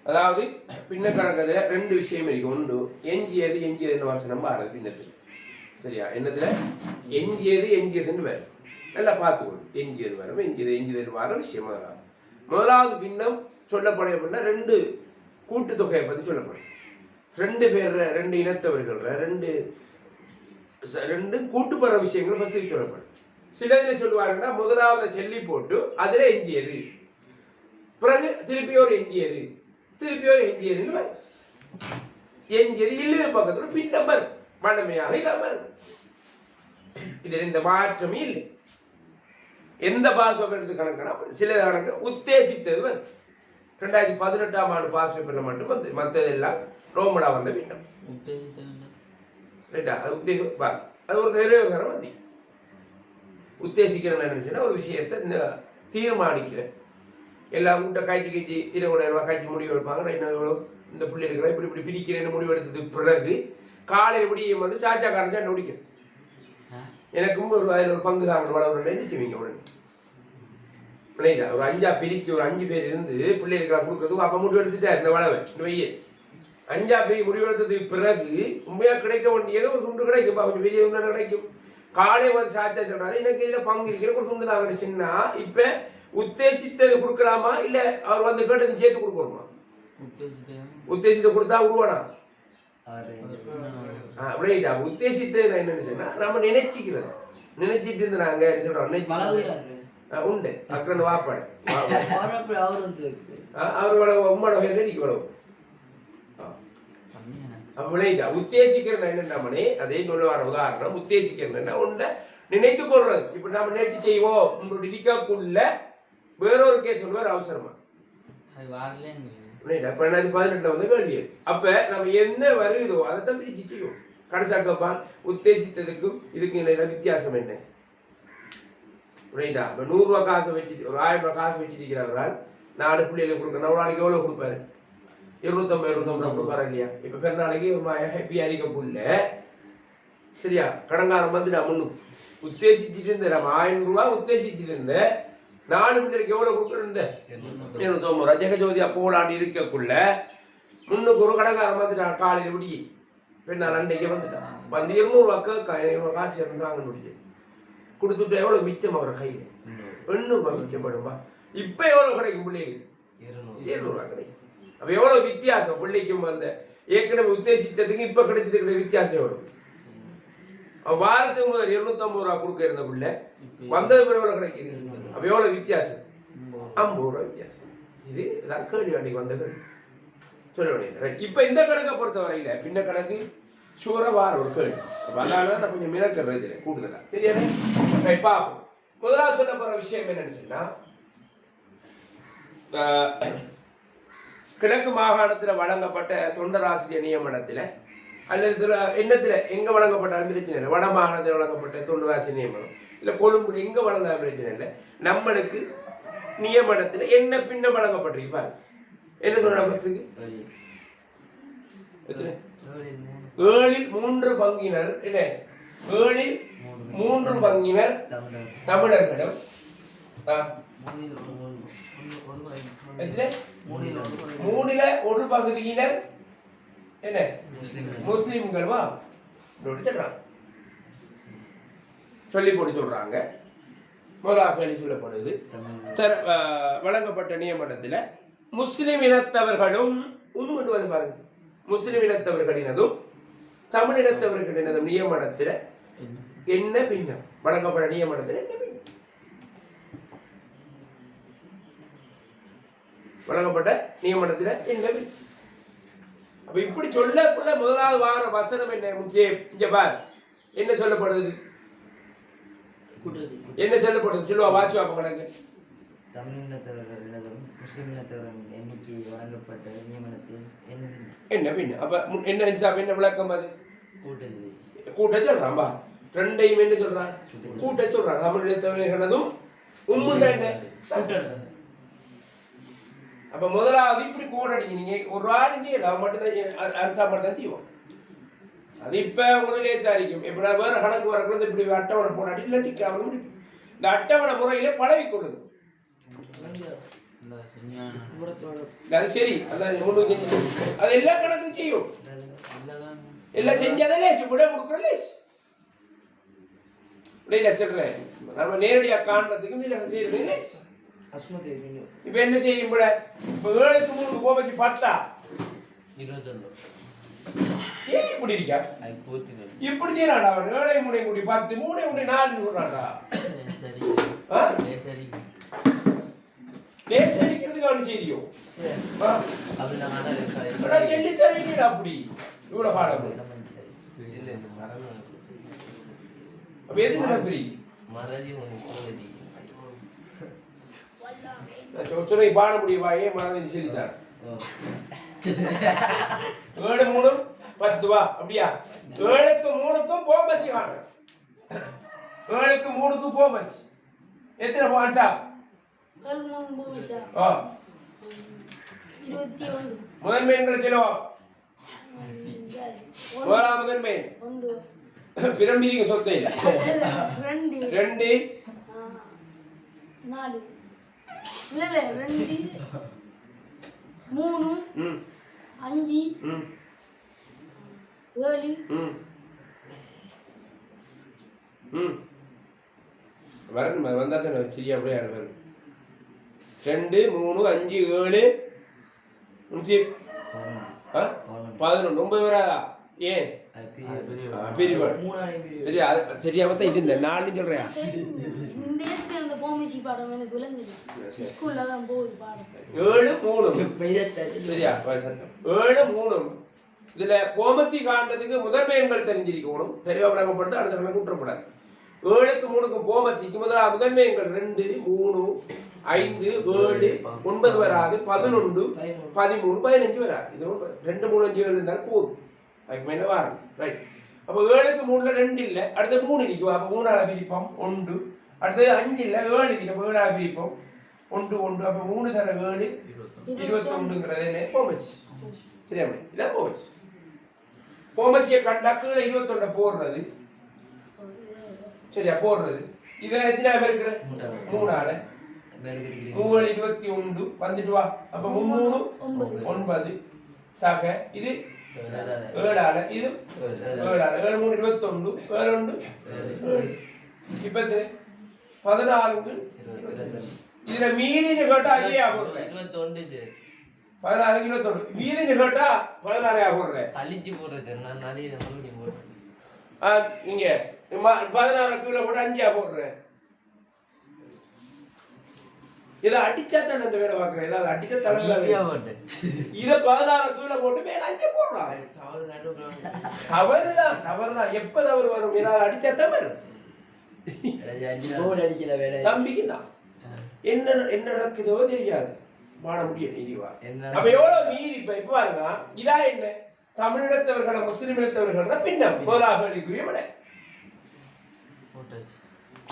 அதாவது பின்ன கணக்கத்துல ரெண்டு விஷயம் இருக்கு. ஒன்று எஞ்சியது வசனம் மாறுது பின்னத்தில். சரியா? என்னத்துல எஞ்சியதுன்னு வரும். நல்லா பார்த்துக்கணும். எஞ்சியது வரும், எஞ்சியது வர விஷயம். முதலாவது பின்னம் சொல்லப்படும் அப்படின்னா ரெண்டு கூட்டுத்தொகையை பற்றி சொல்லப்படும். ரெண்டு பேர், ரெண்டு இனத்தவர்கள், ரெண்டு கூட்டுப்படுற விஷயங்கள் ஃபர்ஸ்ட் சொல்லப்படும். சில இதில் சொல்லுவாங்கன்னா முதலாவது செல்லி போட்டு அதுல எஞ்சியது, பிறகு திருப்பி ஒரு எஞ்சியதுன்னு வரும். எஞ்சியது இல்லு பக்கத்துல பின்னம் வரும், வண்ணமையாக இல்லாம வரும். இதுல இந்த மாற்றமே இல்லை. எந்த பாஸ் பேப்பர் கணக்குனா சில கணக்கு உத்தேசித்தது வரும். 2018ஆம் ஆண்டு பாஸ் பேப்பர்ல மட்டும் வந்து மற்றதெல்லாம் ரோமடா வந்த பின்னம். அது ஒரு நிறைவேறம் வந்து உத்தேசிக்கிறேன்னு நினைச்சுன்னா ஒரு விஷயத்தை தீர்மானிக்கிற எல்லாம் கூட்ட காய்ச்சி இரவு காய்ச்சி முடிவு எடுப்பாங்க. என்ன இந்த பிள்ளைகளை இப்படி பிரிக்கிறேன்னு முடிவு எடுத்தது பிறகு காலையில் முடியும் வந்து சாச்சா காரஞ்சா நொடிக்கிறேன். எனக்கும் அதில் ஒரு பங்கு தான் வளர்ந்து என்ன செய்வீங்க உடனே பிள்ளைங்க ஒரு 5 பிரிச்சு ஒரு 5 பேர் இருந்து பிள்ளைகளுக்கு கொடுக்குறது அப்போ முடிவு எடுத்துட்டார். இந்த வளவை இந்த வெய்ய 5 பேர் முடிவு எடுத்ததுக்கு பிறகு உண்மையா கிடைக்க வேண்டியது ஒரு துண்டு கிடைக்கும். கொஞ்சம் பெரிய துண்டு கிடைக்கும். காலை வந்து சாச்சா சொல்றாரு எனக்கு இதில் பங்கு இருக்கிற ஒரு துண்டு தான் கிடைச்சுன்னா இப்ப உத்தேசித்தது கொடுக்கலாமா இல்ல அவர் வந்து கேட்டது சேர்த்து கொடுக்கணுமா? உத்தேசித்த கொடுத்தா உருவானா? உத்தேசித்தது என்னன்னு சொன்னா நம்ம நினைச்சிட்டு இருந்து நாங்க சொல்றோம் உண்டு அக்கறை வாப்பாடு அவரோட உம்மோட நடிக்க வளவு உத்தேசிக்கிறேன் என்னன்னே அதே சொல்ல வர உதாரணம். உத்தேசிக்கிறேன்னா உண்ட நினைத்து கொள்றது. இப்ப நம்ம நினைச்சு செய்வோம் உங்களோட இடிக்கக்குள்ள வேறொரு கேஸ் ஒன்று வேற அவசரமா 18 வந்து கேள்வி. அப்ப நம்ம என்ன வருதோ அதைத்தான் பிரிச்சு செய்வோம். கடைசாக்கப்பான் உத்தேசித்ததுக்கும் இதுக்கு என்ன வித்தியாசம் என்ன? ரைட்டா? இப்போ 100 ரூபா காசை வச்சுட்டு ஒரு 1000 ரூபாய் காசு வச்சுட்டு இருக்கிறார்கள் 4 பிள்ளைகளுக்கு கொடுக்கணும். ஒரு நாளைக்கு எவ்வளோ கொடுப்பாரு? 250 கொடுப்பாரு இல்லையா? இப்போ பெருநாளைக்கு ஹாப்பியா இருக்க புள்ள சரியா? கடங்காரம் வந்து நான் முன்னுக்கு உத்தேசிச்சுட்டு இருந்தேன். நம்ம 1000 ரூபா உத்தேசிச்சுட்டு இருந்தேன். 4 பிள்ளைகளுக்கு எவ்வளோ கொடுக்குறேன்? 250 ரூபா. ஜெகஜோதி அப்போலாண்டு இருக்கக்குள்ள முன்னுக்கு ஒரு கடங்காரம் வந்துட்டான். காலையில் விடி பெண்ணால் அன்றைக்கு வந்துட்டான். வந்து 200 ரூபாய்க்கு காசு இருந்தாங்க முடிச்சு கொடுத்துட்டு எவ்வளவு மிச்சம் அவர் கையில் 800 ரூபாய் மிச்சப்படுமா? இப்ப எவ்வளவு கிடைக்கும் பிள்ளைகளுக்கு? 200 ரூபாய் கிடைக்கும். அப்ப எவ்வளவு வித்தியாசம் பிள்ளைக்கும் அந்த ஏற்கனவே உத்தேசித்ததுக்கு இப்ப கிடைச்சதுக்கு வித்தியாசம் எவ்வளவு? வாரத்துக்கு முதல் 250 ரூபாய் கொடுக்க இருந்த பிள்ளை வந்தது பிறகு எவ்வளவு கிடைக்குது? அப்ப எவ்வளவு வித்தியாசம்? 50 ரூபாய் வித்தியாசம். இது கேள்வி அன்னைக்கு வந்த கேள்வி சொல்ல முடியாது. இப்ப இந்த கணக்கை பொறுத்த வரையில பின்ன கணக்கு சூற வார ஒரு கேள்வி. அதனால நான் கொஞ்சம் மினக்கிறது இல்லை கூடுதலா. சரியானே? பார்ப்போம். முதலாவது சொல்ல போற விஷயம் என்னன்னு சொன்னா கிழக்கு மாகாணத்துல வழங்கப்பட்ட தொண்டராசிரியர் நியமனத்துல அல்லது எண்ணத்துல எங்க வழங்கப்பட்ட பிரச்சனை இல்லை. வட மாகாணத்தில் வழங்கப்பட்ட தொண்டராசிரியர் நியமனம் இல்ல கொழும்புல எங்க வழங்க பிரச்சனை இல்லை. நம்மளுக்கு நியமனத்துல என்ன பின்ன வழங்கப்பட்டிருக்கு பாரு. என்ன சொல்ற பஸ்ஸுக்கு 7 3 பங்கினர் இல்லை 7 3 பங்கினர் தமிழர்களும் 3 ஒரு பகுதியினர் என்ன முஸ்லிம்களா சொல்லி போட்டு சொல்றாங்க. முதலாக சொல்லப்படுது வழங்கப்பட்ட நியமனத்தில் முஸ்லிம் இனத்தவர்களும் உண்மைண்டு பாருங்க. முஸ்லிம் இனத்தவர்களினதும் தமிழ் இனத்தவர்களினதும் நியமனத்தில் என்ன பின்னம் வழங்கப்பட்ட நியமனத்தில் என்ன பின்னம் வழங்கப்பட்ட நியமனத்தில் என்ன பின்னம்? அப்ப இப்படி சொல்லக்குள்ள முதலாவது வார வசனம் என்ன பார் என்ன சொல்லப்படுது? என்ன சொல்லப்படுது? சொல்லுவா வாசிவாப்ப கணக்கு. தமிழினத்தவர்களினதும் முஸ்லிம் இனத்தவர்களின் எண்ணிக்கை வழங்கப்பட்ட நியமனத்தில் என்ன பின்ன? அப்ப என்ன இன்சாப் என்ன விளக்கம்? அது கூட்ட சொல்றான்பா. ரெண்டையும் என்ன சொல்றான்? கூட்ட சொல்றான். தமிழினத்தவர்களதும் உண்மை என்ன? அப்ப முதலாவது இப்படி கூட அடிக்கிறீங்க ஒரு ஆளுங்க மட்டும்தான் அன்சா மட்டும் தான் தீவோம். அது இப்ப உங்களுக்கு லேசா இருக்கும். இப்ப நான் வேற கணக்கு வரக்குள்ள இப்படி அட்டவணை போனாடி இல்லை சிக்காமல் முடியும். இந்த அட்டவணை முறையில பழகி கொள்ளுது. அது சரி அதான் அது எல்லா கணக்கும் செய்யும் எல்லாம் செஞ்சாலே லேசு விட கொடுக்குற லேசு நான் சொல்றேன் நம்ம நேரடியா காண்றதுக்கு நீங்க செய்யறது லேசு இப்ப என்ன செய்யும் விட இப்ப 7க்கு 3க்கு போபசி 10 ஏன் இப்படி இருக்கா இப்படி செய்யறாடா அவன் 7 3 கூடி 10 3 3 4 சொல்றாடா சரி லேஸ் அடிக்கிறதுக்கு அவன் செய்யும் சொல்லி தரீங்க அப்படி இவ்வளவு பாடம் அப்ப எது நடப்பி சொன்ன பாட முடியுமா ஏன் மனதில் சொல்லித்தார் 7 3 10 வா அப்படியா 7க்கு 3க்கும் போபசி வாங்க 7க்கு 3க்கும் போபசி எத்தனை பான்சா முதன்மை சொல்லுவா முதன்மை பிரம்பிரிங்க சொத்தை இல்ல 2 4 இல்ல 2 3 5 7 வரணும் வந்தா தானே சரியா அப்படியே வரும் 2 3 5 7 11 9 வராதா ஏன் சரியா சரியா பார்த்தா இது இந்த 4 சொல்றியா இந்த போமிசி பாடம் எனக்கு விளங்குது ஸ்கூல்ல தான் போகுது பாடம் 7 3 சரியா 7 3 இதுல போமசி காண்றதுக்கு முதன்மை எண்கள் தெரிஞ்சிருக்கணும் தெளிவா விளங்கப்படுத்த அடுத்த கணக்கு விட்டுறப்படாது 7க்கு 3க்கு போமசிக்கு முதன்மை எண்கள் 2 3 5 7 9 வராது 11 13 15 வராது இது 2 3 5 7 இருந்தாலும் போதும் அதுக்கு மேல வரும் ரைட் அப்ப 7க்கு 3ல 2 இல்ல அடுத்து 3 இருக்கு அப்ப 3 ஆல பிரிப்போம் 1 அடுத்து 5 இல்ல 7 இருக்கு அப்ப 7 ஆல பிரிப்போம் 1 1 அப்ப 3 தர 7 21ங்கிறது என்ன போமசி சரியா இதான் போமசி போமசியை கண்டா கீழே 21 போடுறது சரியா போடுறது இதை எத்தனை பேர் இருக்கிற 3 ஆல 3 21 வந்துட்டு வா அப்ப 3 9 சக இது 7 ஆல இது 7 ஆல 7 3 21 7 1 இப்ப 14க்கு இதுல மீதின்னு கேட்டா ஐயா போடுறேன் 21 16 21 மீதின்னு கேட்டா 16 போடுறேன் கழிச்சு போடுறேன் நான் நிறைய மறுபடியும் போடுறேன் நீங்க 16 கீழே போட்டு 5 போடுறேன் இதை அடிச்சா தானே அந்த வேலை பார்க்குறேன் ஏதாவது அடிச்சா தலைவர் இதை 16 கீழே போட்டு மேல 5 போடுறான் தவறுதான் எப்ப தவறு வரும் ஏதாவது அடிச்சா தான் வரும் தம்பிக்கு தான் என்ன என்ன நடக்குதோ தெரியாது பாட முடியும் நீதிவா அப்ப எவ்வளவு மீறி இப்ப பாருங்க இதா என்ன தமிழினத்தவர்கள முஸ்லிம் இனத்தவர்கள் பின்னம் முதலாக கேள்விக்குரிய விட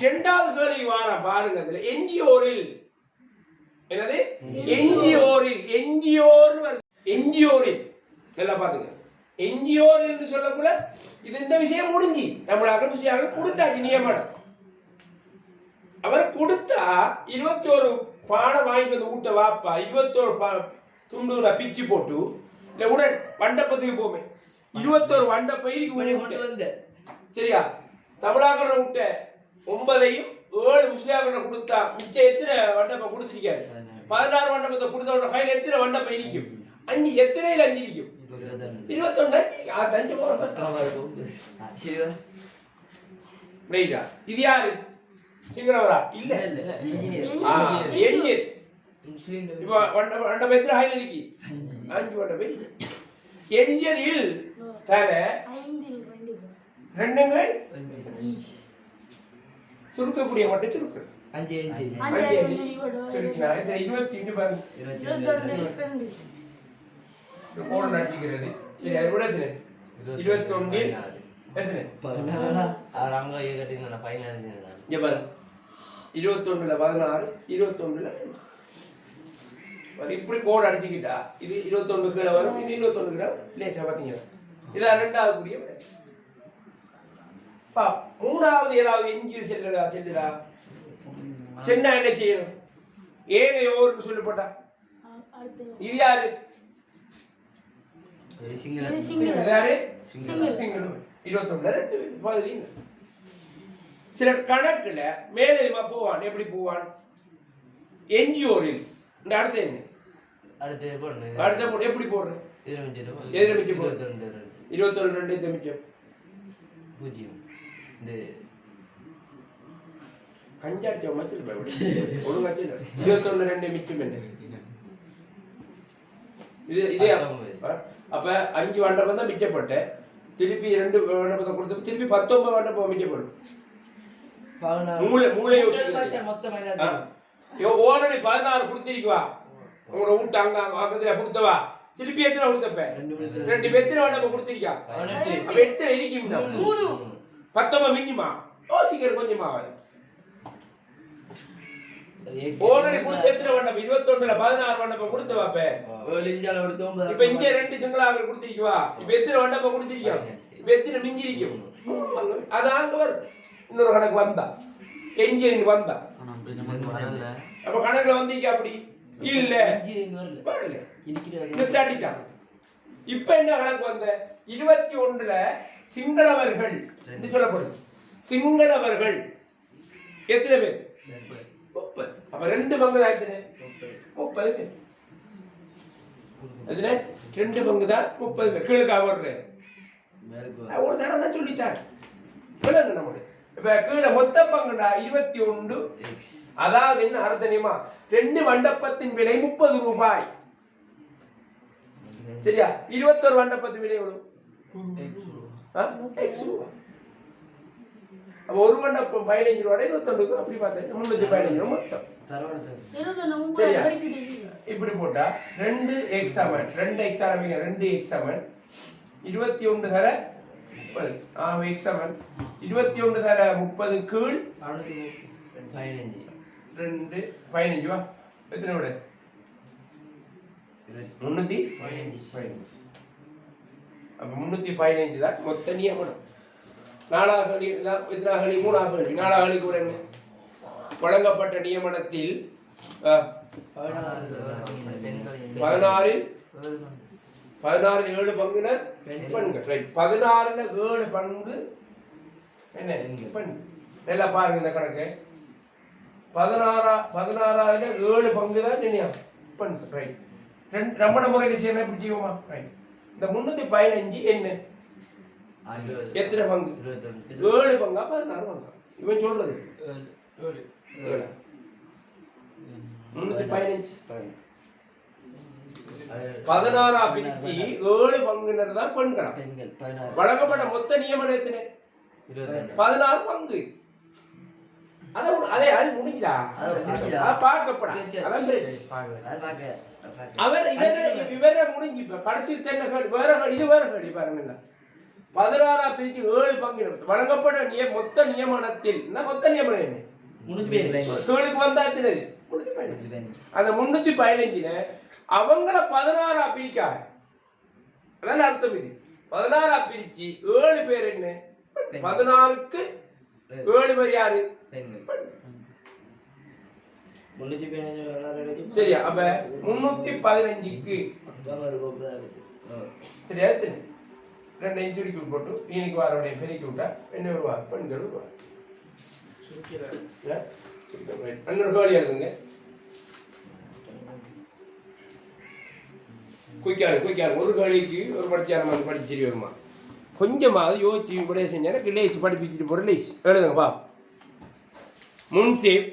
2வது கேள்வி வார பாருங்க அதுல என்ஜிஓரில் என்னது என்ஜிஓரில் நல்லா பாத்துங்க என்ஜிஓரில் என்று சொல்லக்குள்ள இது இந்த விஷயம் முடிஞ்சு தமிழாக விஷயம் கொடுத்தாச்சு நியமனம் அவர் கொடுத்தா 21 பானை வாங்கி வந்து ஊட்ட வாப்பா 21 துண்டு பிச்சு போட்டு இல்ல உடன் வண்டப்பத்துக்கு போமே 21 வண்ட பயிருக்கு வந்த சரியா தமிழாக விட்ட 9ஐயும் 7 முஸ்லிம்களை கொடுத்தா மிச்சம் எத்தனை வண்டப்ப கொடுத்துருக்காரு 16 வண்டப்பத்தை கொடுத்த ஃபைல் எத்தனை வண்டப்ப இருக்கும் 5 எத்தனையில் 5 இருக்கும் 21 5 போறா இது யாரு சிங்களவரா இல்ல என்ஜின் முஸ்லிம் இப்ப வண்டப்ப எத்தனை ஹைல இருக்கு 5 வண்டப்ப என்ஜினில் தர 2ங்க சுருக்கக்கூடிய மட்டும் சுருக்கு 5 சுருக்கினா இந்த 22 பாருங்க 22 கோடு நடிக்கிறது சரி அது கூட எத்தனை 21 எத்தனை 16 அவர் அங்க ஏகட்டின 15 இங்க பாருங்க 21ல 16 21ல இப்படி கோடு அடிச்சுக்கிட்டா இது 21 கீழே வரும் இது 21 கீழே லேசா பாத்தீங்கன்னா இதான் 2வது கூடிய விட பா 3வது ஏதாவது எஞ்சி செல்லுடா சென்னா என்ன செய்யணும் ஏனையோர்னு சொல்லப்பட்டா அடுத்து இது யாரு சிங்கள இது சிங்கள. இது யாரு சிங்கள. சிங்களம் 21 ரெண்டு பதிலீங்க. சில கணக்குல மேலதிகமா போவான். எப்படி போவான்? என்ஜிஓரில் இந்த அடுத்து என்ன அடுத்து போடுங்க அடுத்த போடு எப்படி போடுறேன்? எதிர மிச்சம் போடு. 21 ரெண்டு இது மிச்சம் 0 இந்த கஞ்சாடிச்ச மச்சல் பயப்படு ஒரு மச்சல் 21 ரெண்டு மிச்சம் என்ன இது இதே அப்ப 5 மண்டபம் தான் மிச்சப்பட்ட திருப்பி 2 மண்டபத்தை கொடுத்து திருப்பி 19 மண்டபம் மிச்சப்படும். மூளை மூளை மொத்தம் ஓல்ரெடி 16 கொடுத்திருக்குவா உங்களோட வீட்டு அங்க பக்கத்துல கொடுத்தவா திருப்பி எத்தனை கொடுத்தப்ப 2 எத்தனை மண்டபம் கொடுத்திருக்கா அப்ப எத்தனை இருக்கும் 3 19 மிஞ்சுமா யோசிக்கிற கொஞ்சமா ஓல்ரெடி கொடுத்த எத்தனை மண்டபம் 21ல 16 மண்டபம் கொடுத்தவாப்ப இப்ப இங்க 2 சிங்களாக கொடுத்திருக்குவா இப்ப எத்தனை மண்டபம் கொடுத்திருக்கா இப்ப எத்தனை மிஞ்சிருக்கும் அதான் அங்க வரும். இன்னொரு கணக்கு வந்தா என்ஜினியரிங் வந்தா அப்ப கணக்குல வந்தீங்க அப்படி இல்ல வரல நிறுத்தாட்டிட்டான். இப்ப என்ன கணக்கு வந்த 21ல சிங்களவர்கள் என்று சொல்லப்படுது. சிங்களவர்கள் எத்தனை பேர் 30. அப்ப 2 பங்கு தான் எத்தனை 30 பேர். அதுல 2 பங்கு தான் 30 பேர். கீழுக்கா வர்ற ஒரு தரம் தான் சொல்லிட்டார். நம்மளுடைய இப்ப கீழே மொத்த பங்குடா 21. அதாவது என்ன அர்த்தமா 2 மண்டபத்தின் விலை 30 ரூபாய். சரியா 21 மண்டபத்தின் விலை எவ்வளவு? X ரூபாய். அப்ப ஒரு மண்டபம் 15 ரூபாய் 21 அப்படி பார்த்தேன் 315 ரூபாய் மொத்தம். சரியா இப்படி போட்டா 2x சமன் 2x ஆரம்பிங்க 2x சமன் 21 தர 30 x சமன் 21 தர 30 கீழ் 2 15 வா எத்தனை விட 315. அப்ப 315 தான் மொத்த நியமனம். 4ஆக அணி எத்தனாக அணி 3ஆக அணி 4ஆக அணி கூட என்ன வழங்கப்பட்ட நியமனத்தில் 16 7 பங்குனர் பெண்கள் ரைட் 16ல 7 பங்கு என்ன பெண். நல்லா பாருங்க இந்த கணக்கு 16ல 7 பங்கு தான் என்ன பெண் ரைட். நம்ம முறையில் செய்யணும் எப்படி செய்வோமா ரைட். இந்த 315 என்ன எத்தனை பங்கு 7 பங்கா 16 பங்கா இவன் சொல்றது 315 16 பிரிச்சு 7 பங்குனர் தான் பெண்களா. வழங்கப்பட்ட மொத்த நியமனம் எத்தனை 16 பங்கு. அதே அது முடிஞ்சா பார்க்கப்படா அவர் இவர முடிஞ்சு இப்ப கடைசி வேற இது வேற கடி பாருங்க 16 பிரிச்சு 7 பங்கு வழங்கப்பட்ட மொத்த நியமனத்தில் மொத்த நியமனம் என்ன கீழுக்கு வந்தா எத்தனை அந்த 315ல அவங்கள 16 பிரிக்காக அதான் அர்த்தம். இது 16 பிரிச்சு 7 பேர் என்ன 16க்கு 7 பேர் யாரு சரியா. அப்ப 315க்கு சரியா எத்தனை 2 இன்ச்சுரிக்கு போட்டு இன்னைக்கு வாரோடைய பெருக்கி விட்டா என்ன வருவா பெண்கள் வருவா. இன்னொரு கோழி எழுதுங்க குயிக்காரு ஒரு கோழிக்கு ஒரு படிச்சாரம் வந்து படிச்சு சரி வருமா கொஞ்சமாவது யோசிச்சு கூட செஞ்சா லேஸ் படிப்பிச்சுட்டு போற லேஸ் எழுதுங்க பா. முன்சேப்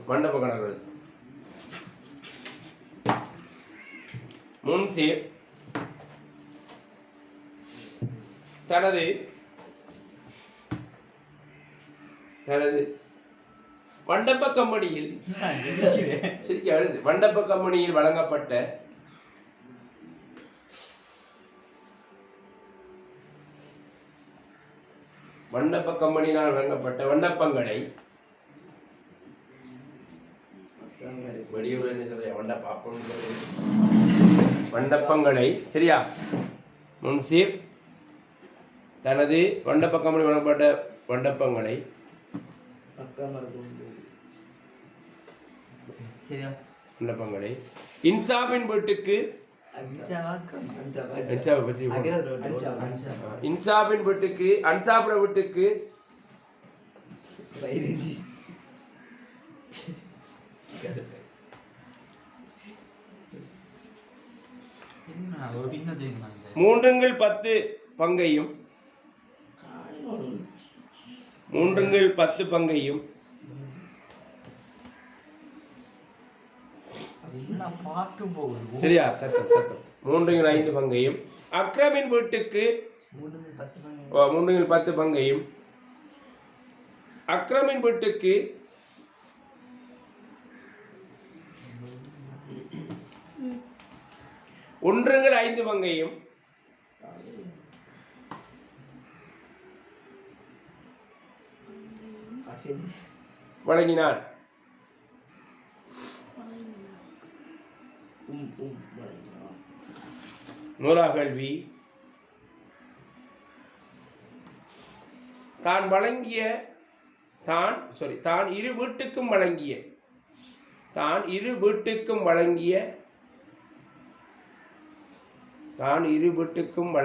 மண்டப கணக்கு எழுது முன்சேப் தனது மண்டப கம்பெனியில் சரிக்கா எழுது மண்டப கம்பெனியில் வழங்கப்பட்ட மண்டப கம்பெனியால் வழங்கப்பட்ட விண்ணப்பங்களை விண்ணப்பங்களை சரியா முன்சீப் தனது விண்ணப்ப கம்பெனி வழங்கப்பட்ட விண்ணப்பங்களை விண்ணப்பங்களை இன்சாபின் வீட்டுக்கு இன்சாபை பற்றி இன்சாபின் வீட்டுக்கு அன்சாபுர வீட்டுக்கு மூன்றுங்கள் 10 பங்கையும் 10 பங்கையும் சரியா சத்தம் 3/5 பங்கையும் அக்ரமின் வீட்டுக்கு 3/10 பங்கையும் அக்ரமின் வீட்டுக்கு 1/5 பங்கையும் வழங்கினான். நூலாகல்வி தான் இரு வீட்டுக்கும்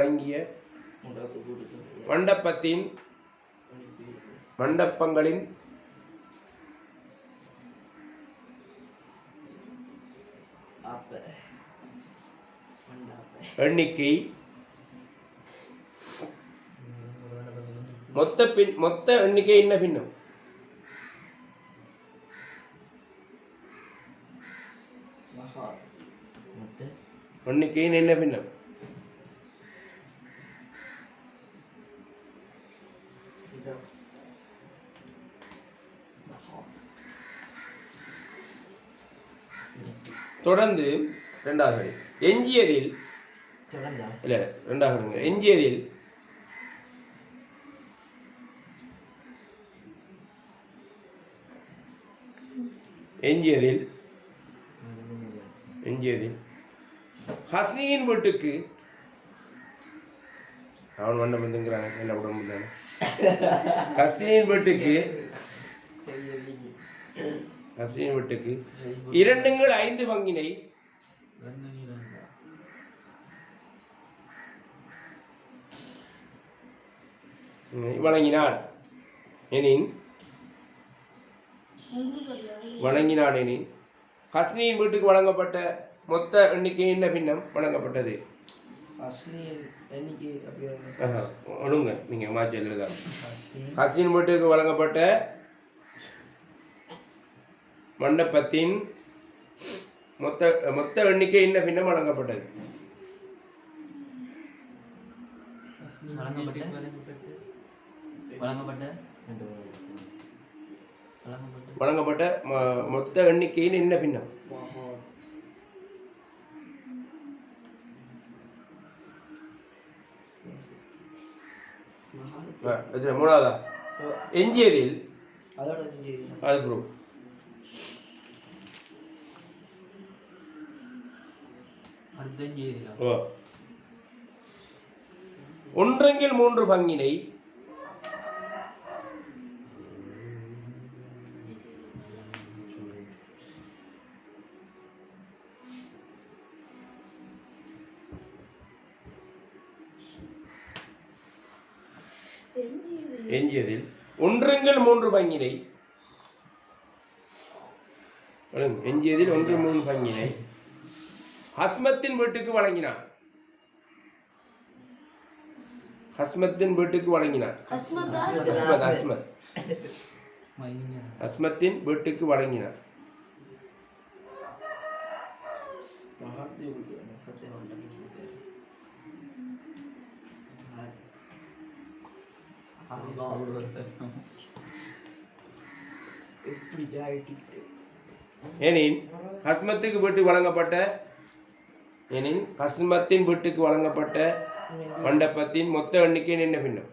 வழங்கிய மண்டபங்களின் எண்ணிக்கை மொத்த எண்ணிக்கை என்ன பின்னம் எண்ணிக்கையின் என்ன பின்னம் தொடர்ந்து இரண்டாவது எஞ்சியதில் ஹஸ்னியின் வீட்டுக்கு அவன் வந்த வந்துங்கிறாங்க என்ன உடம்பு ஹஸ்னியின் வீட்டுக்கு 2/5 பங்கினை வழங்கினான் எனின் ஹஸ்னியின் வீட்டுக்கு வழங்கப்பட்ட மொத்த எண்ணிக்கை என்ன பின்னம் வழங்கப்பட்டது ஒழுங்க நீங்க மாற்றி எழுதா ஹஸ்னியின் வீட்டுக்கு வழங்கப்பட்ட மண்டபத்தின் மொத்த எண்ணிக்கை என்ன பின்னம் வழங்கப்பட்டது வழங்கப்பட்ட மொத்த எண்ணிக்கையின் என்ன பின்னம் மூணாவதா எஞ்சியதில் அது ப்ரோ ஒன்றங்கில் 3 பங்கினை எஞ்சியதில் 1/3 பங்கினை எஞ்சியதில் 1/3 பங்கினை ஹஸ்மத்தின் வீட்டுக்கு வழங்கினான் ஹஸ்மத்தின் வீட்டுக்கு வழங்கினான் எனின் ஹஸ்மத்தின் வீட்டுக்கு வழங்கப்பட்ட மண்டபத்தின் மொத்த எண்ணிக்கை என்ன பின்னம்